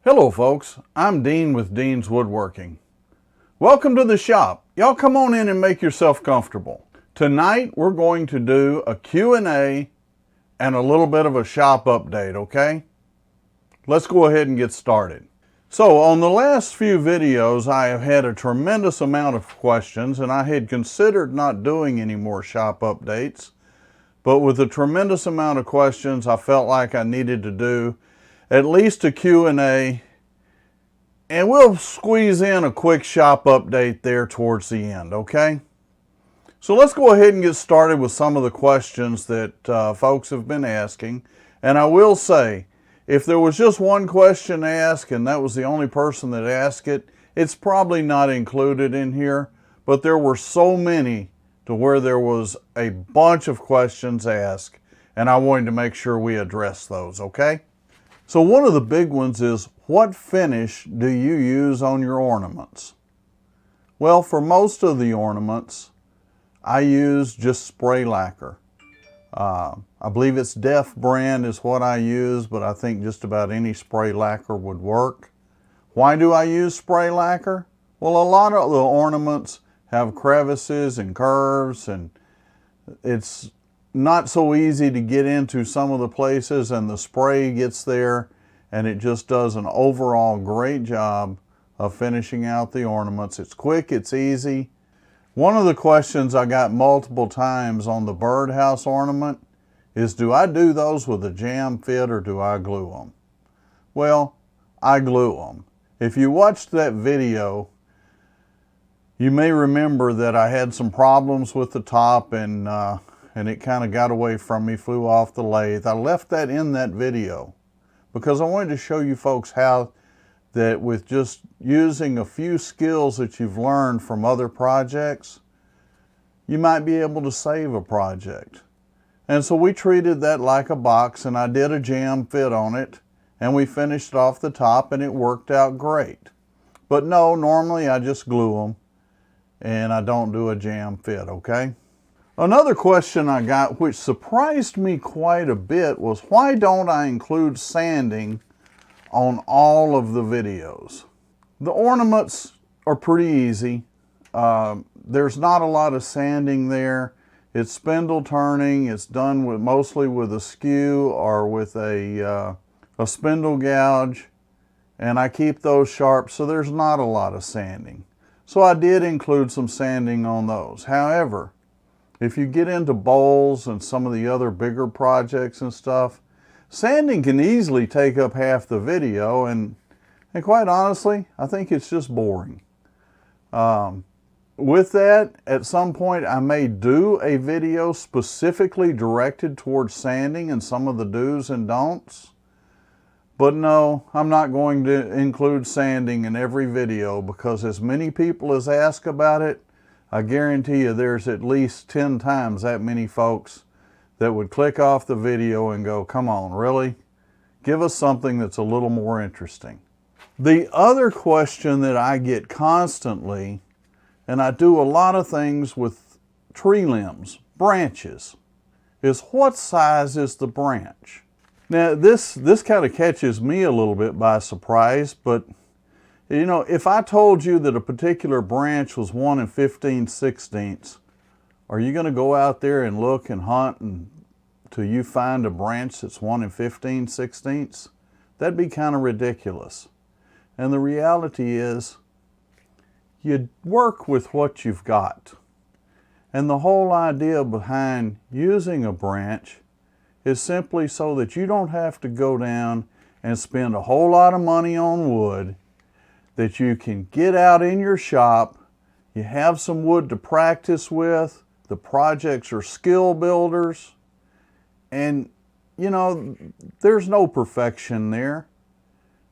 Hello folks, I'm Dean with Dean's Woodworking. Welcome to the shop. Y'all come on in and make yourself comfortable. Tonight we're going to do a Q&A and a little bit of a shop update, okay? Let's go ahead and get started. So on the last few videos I have had a tremendous amount of questions and I had considered not doing any more shop updates, but with a tremendous amount of questions I felt like I needed to do at least a Q&A, and we'll squeeze in a quick shop update there towards the end, okay? So let's go ahead and get started with some of the questions that folks have been asking. And I will say, if there was just one question asked and that was the only person that asked it, it's probably not included in here, but there were so many to where there was a bunch of questions asked, and I wanted to make sure we address those, okay? So one of the big ones is, what finish do you use on your ornaments? Well, for most of the ornaments, I use just spray lacquer. I believe it's Def brand is what I use, but I think just about any spray lacquer would work. Why do I use spray lacquer? Well, a lot of the ornaments have crevices and curves, and it's not so easy to get into some of the places, and the spray gets there and it just does an overall great job of finishing out the ornaments. It's quick, it's easy. One of the questions I got multiple times on the birdhouse ornament is, do I do those with a jam fit or do I glue them? Well, I glue them. If you watched that video, you may remember that I had some problems with the top and it kind of got away from me, flew off the lathe. I left that in that video because I wanted to show you folks how that with just using a few skills that you've learned from other projects, you might be able to save a project. And so we treated that like a box, and I did a jam fit on it, and we finished off the top, and it worked out great. But no, normally I just glue them, and I don't do a jam fit, okay? Another question I got, which surprised me quite a bit, was why don't I include sanding on all of the videos? The ornaments are pretty easy. There's not a lot of sanding there. It's spindle turning. It's done with mostly with a skew or with a spindle gouge, and I keep those sharp, so there's not a lot of sanding. So I did include some sanding on those. However, if you get into bowls and some of the other bigger projects and stuff, sanding can easily take up half the video, and quite honestly, I think it's just boring. With that, at some point I may do a video specifically directed towards sanding and some of the do's and don'ts. But no, I'm not going to include sanding in every video because as many people as ask about it, I guarantee you there's at least 10 times that many folks that would click off the video and go, come on, really? Give us something that's a little more interesting. The other question that I get constantly, and I do a lot of things with tree limbs, branches, is what size is the branch? Now this kind of catches me a little bit by surprise, but you know, if I told you that a particular branch was 1 15/16, are you going to go out there and look and hunt until you find a branch that's 1 15/16? That'd be kind of ridiculous. And the reality is, you work with what you've got. And the whole idea behind using a branch is simply so that you don't have to go down and spend a whole lot of money on wood, that you can get out in your shop, you have some wood to practice with, the projects are skill builders, and you know, there's no perfection there.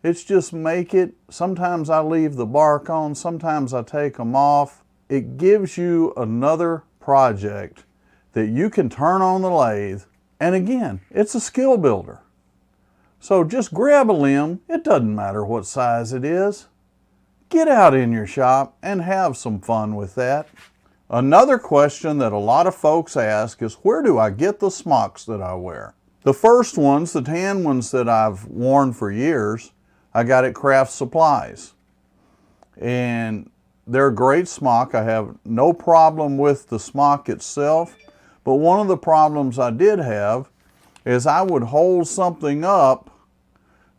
It's just make it. Sometimes I leave the bark on, sometimes I take them off. It gives you another project that you can turn on the lathe, and again, it's a skill builder. So just grab a limb, it doesn't matter what size it is. Get out in your shop and have some fun with that. Another question that a lot of folks ask is, where do I get the smocks that I wear? The first ones, the tan ones that I've worn for years, I got at Craft Supplies. And they're a great smock. I have no problem with the smock itself, but one of the problems I did have is I would hold something up,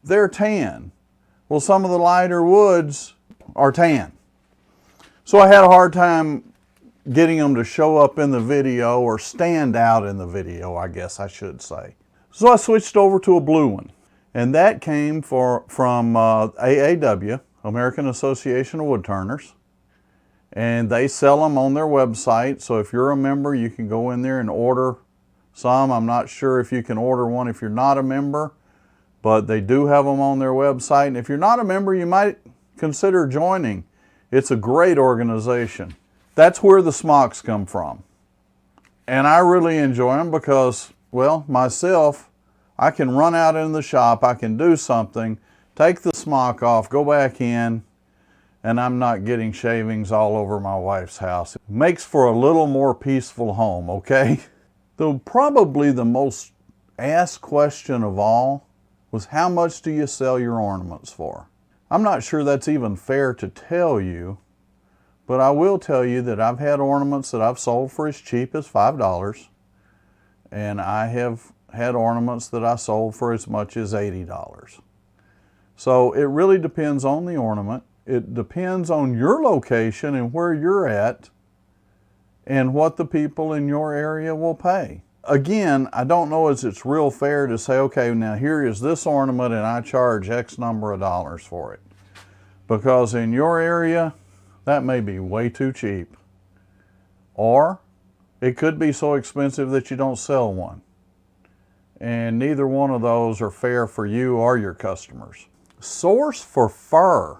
they're tan. Well, some of the lighter woods are tan. So I had a hard time getting them to show up in the video or stand out in the video, I guess I should say. So I switched over to a blue one, and that came from AAW, American Association of Woodturners, and they sell them on their website. So if you're a member, you can go in there and order some. I'm not sure if you can order one if you're not a member, but they do have them on their website. And if you're not a member, you might consider joining. It's a great organization. That's where the smocks come from. And I really enjoy them because, well, myself, I can run out in the shop, I can do something, take the smock off, go back in, and I'm not getting shavings all over my wife's house. It makes for a little more peaceful home, okay? Though probably the most asked question of all was, how much do you sell your ornaments for? I'm not sure that's even fair to tell you, but I will tell you that I've had ornaments that I've sold for as cheap as $5, and I have had ornaments that I sold for as much as $80. So it really depends on the ornament. It depends on your location and where you're at and what the people in your area will pay. Again, I don't know if it's real fair to say, okay, now here is this ornament and I charge X number of dollars for it. Because in your area, that may be way too cheap. Or it could be so expensive that you don't sell one. And neither one of those are fair for you or your customers. Source for fur.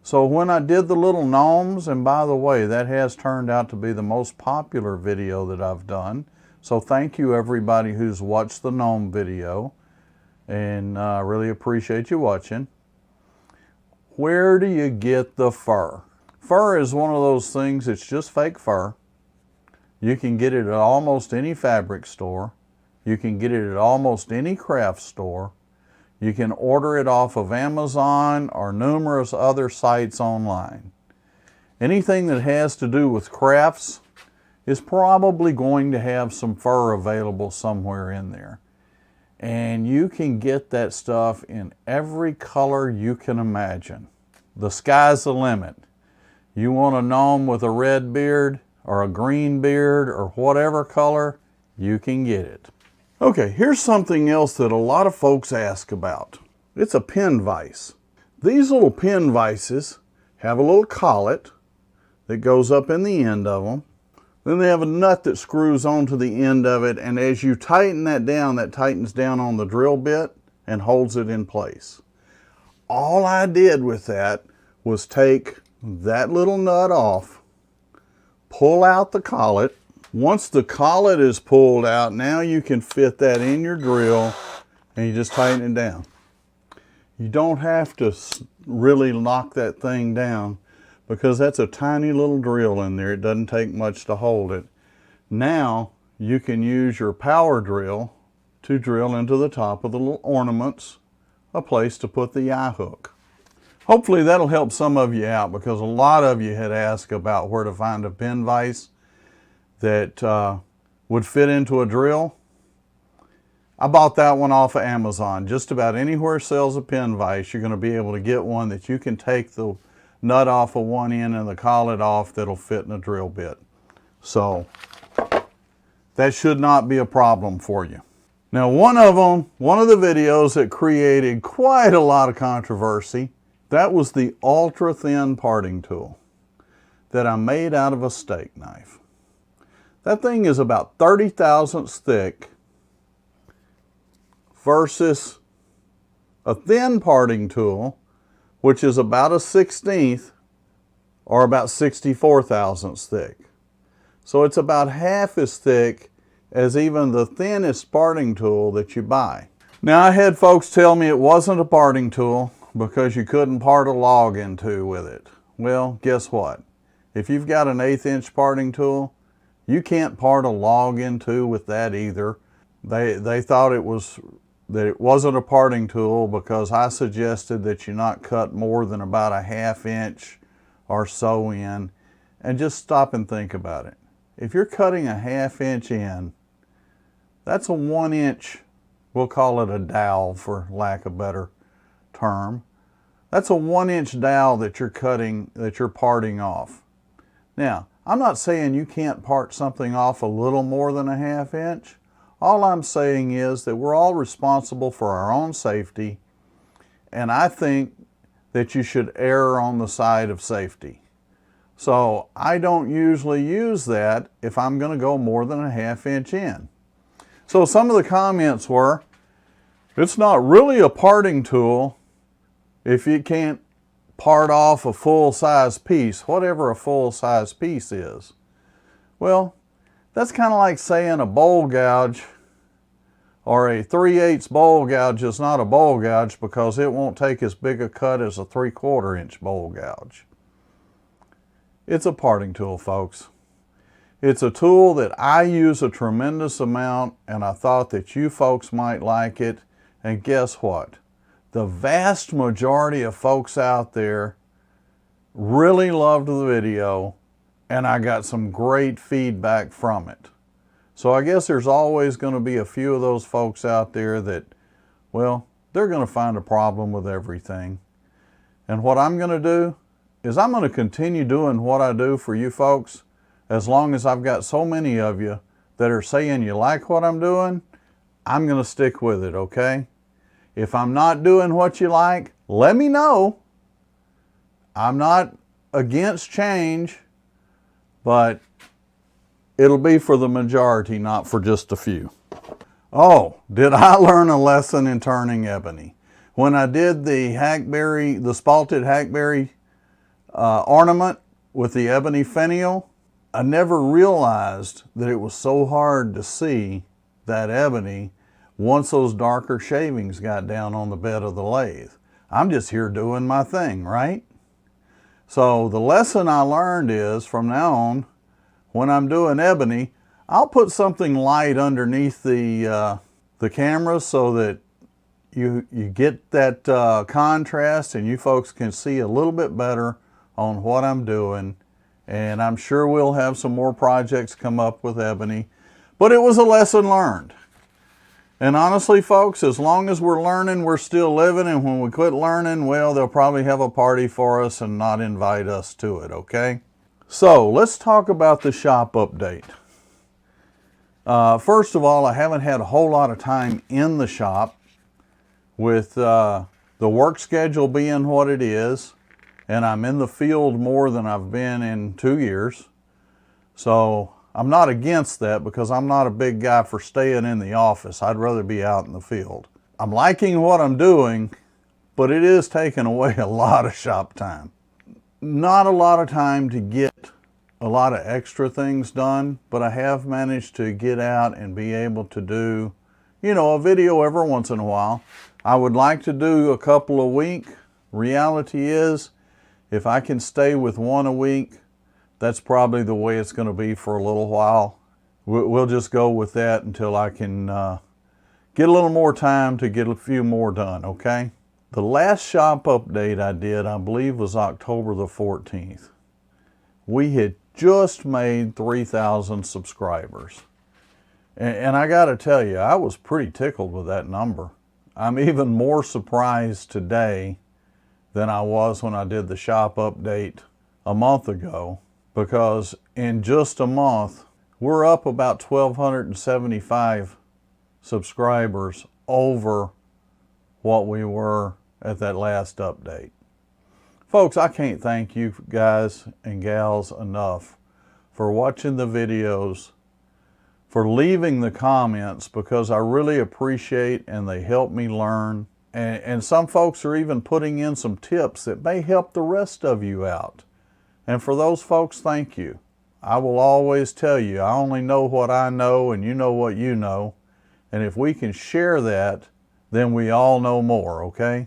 So when I did the little gnomes, and by the way, that has turned out to be the most popular video that I've done. So thank you everybody who's watched the gnome video, and I really appreciate you watching. Where do you get the fur? Fur is one of those things, it's just fake fur. You can get it at almost any fabric store. You can get it at almost any craft store. You can order it off of Amazon or numerous other sites online. Anything that has to do with crafts is probably going to have some fur available somewhere in there. And you can get that stuff in every color you can imagine. The sky's the limit. You want a gnome with a red beard or a green beard or whatever color, you can get it. Okay, here's something else that a lot of folks ask about. It's a pin vise. These little pin vises have a little collet that goes up in the end of them. Then they have a nut that screws onto the end of it, and as you tighten that tightens down on the drill bit and holds it in place. All I did with that was take that little nut off, pull out the collet. Once the collet is pulled out, now you can fit that in your drill and you just tighten it down. You don't have to really lock that thing down because that's a tiny little drill in there. It doesn't take much to hold it. Now you can use your power drill to drill into the top of the little ornaments, a place to put the eye hook. Hopefully that'll help some of you out because a lot of you had asked about where to find a pin vise that would fit into a drill. I bought that one off of Amazon. Just about anywhere sells a pin vise, you're going to be able to get one that you can take the nut off of one end and the collet off that'll fit in a drill bit. So that should not be a problem for you. Now one of the videos that created quite a lot of controversy, that was the ultra thin parting tool that I made out of a steak knife. That thing is about 30 thousandths thick versus a thin parting tool, which is about a 1/16 or about 64 thousandths thick. So it's about half as thick as even the thinnest parting tool that you buy. Now I had folks tell me it wasn't a parting tool because you couldn't part a log in two with it. Well, guess what? If you've got an 1/8 inch parting tool, you can't part a log in two with that either. They thought it was that it wasn't a parting tool because I suggested that you not cut more than about a 1/2 inch or so in, and just stop and think about it. If you're cutting a 1/2 inch in, that's a 1 inch, we'll call it a dowel for lack of a better term. That's a 1 inch dowel that you're cutting, that you're parting off. Now, I'm not saying you can't part something off a little more than a 1/2 inch. All I'm saying is that we're all responsible for our own safety, and I think that you should err on the side of safety. So I don't usually use that if I'm going to go more than a 1/2 inch in. So some of the comments were, it's not really a parting tool if you can't part off a full-size piece, whatever a full-size piece is. Well, that's kind of like saying a bowl gouge or a 3/8 bowl gouge is not a bowl gouge because it won't take as big a cut as a 3/4 inch bowl gouge. It's a parting tool, folks. It's a tool that I use a tremendous amount, and I thought that you folks might like it. And guess what? The vast majority of folks out there really loved the video, and I got some great feedback from it. So I guess there's always going to be a few of those folks out there that, well, they're going to find a problem with everything. And what I'm going to do is I'm going to continue doing what I do for you folks as long as I've got so many of you that are saying you like what I'm doing. I'm going to stick with it, okay? If I'm not doing what you like, let me know. I'm not against change, but it'll be for the majority, not for just a few. Oh, did I learn a lesson in turning ebony? When I did the hackberry, the spalted hackberry ornament with the ebony finial, I never realized that it was so hard to see that ebony once those darker shavings got down on the bed of the lathe. I'm just here doing my thing, right? So the lesson I learned is, from now on, when I'm doing ebony, I'll put something light underneath the camera so that you get that contrast and you folks can see a little bit better on what I'm doing. And I'm sure we'll have some more projects come up with ebony, but it was a lesson learned. And honestly, folks, as long as we're learning, we're still living. And when we quit learning, well, they'll probably have a party for us and not invite us to it, okay? So let's talk about the shop update. First of all, I haven't had a whole lot of time in the shop with the work schedule being what it is. And I'm in the field more than I've been in 2 years. So I'm not against that because I'm not a big guy for staying in the office. I'd rather be out in the field. I'm liking what I'm doing, but it is taking away a lot of shop time. Not a lot of time to get a lot of extra things done, but I have managed to get out and be able to do, you know, a video every once in a while. I would like to do a couple a week. Reality is, if I can stay with one a week, that's probably the way it's going to be for a little while. We'll just go with that until I can get a little more time to get a few more done, okay? The last shop update I did, I believe, was October the 14th. We had just made 3,000 subscribers. And I got to tell you, I was pretty tickled with that number. I'm even more surprised today than I was when I did the shop update a month ago, because in just a month, we're up about 1,275 subscribers over what we were at that last update. Folks, I can't thank you guys and gals enough for watching the videos, for leaving the comments, because I really appreciate and they help me learn. And some folks are even putting in some tips that may help the rest of you out. And for those folks, thank you. I will always tell you, I only know what I know and you know what you know. And if we can share that, then we all know more, okay?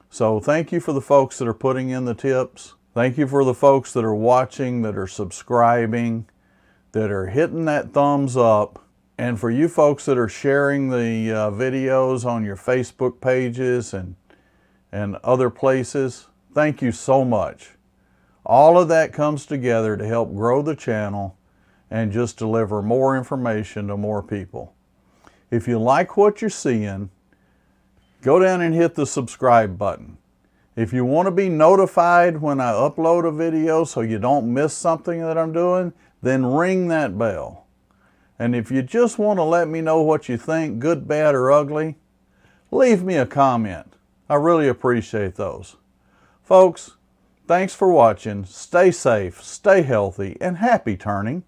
So thank you for the folks that are putting in the tips. Thank you for the folks that are watching, that are subscribing, that are hitting that thumbs up. And for you folks that are sharing the videos on your Facebook pages and other places, thank you so much. All of that comes together to help grow the channel and just deliver more information to more people. If you like what you're seeing, go down and hit the subscribe button. If you want to be notified when I upload a video so you don't miss something that I'm doing, then ring that bell. And if you just want to let me know what you think, good, bad, or ugly, leave me a comment. I really appreciate those. Folks, thanks for watching. Stay safe, stay healthy, and happy turning.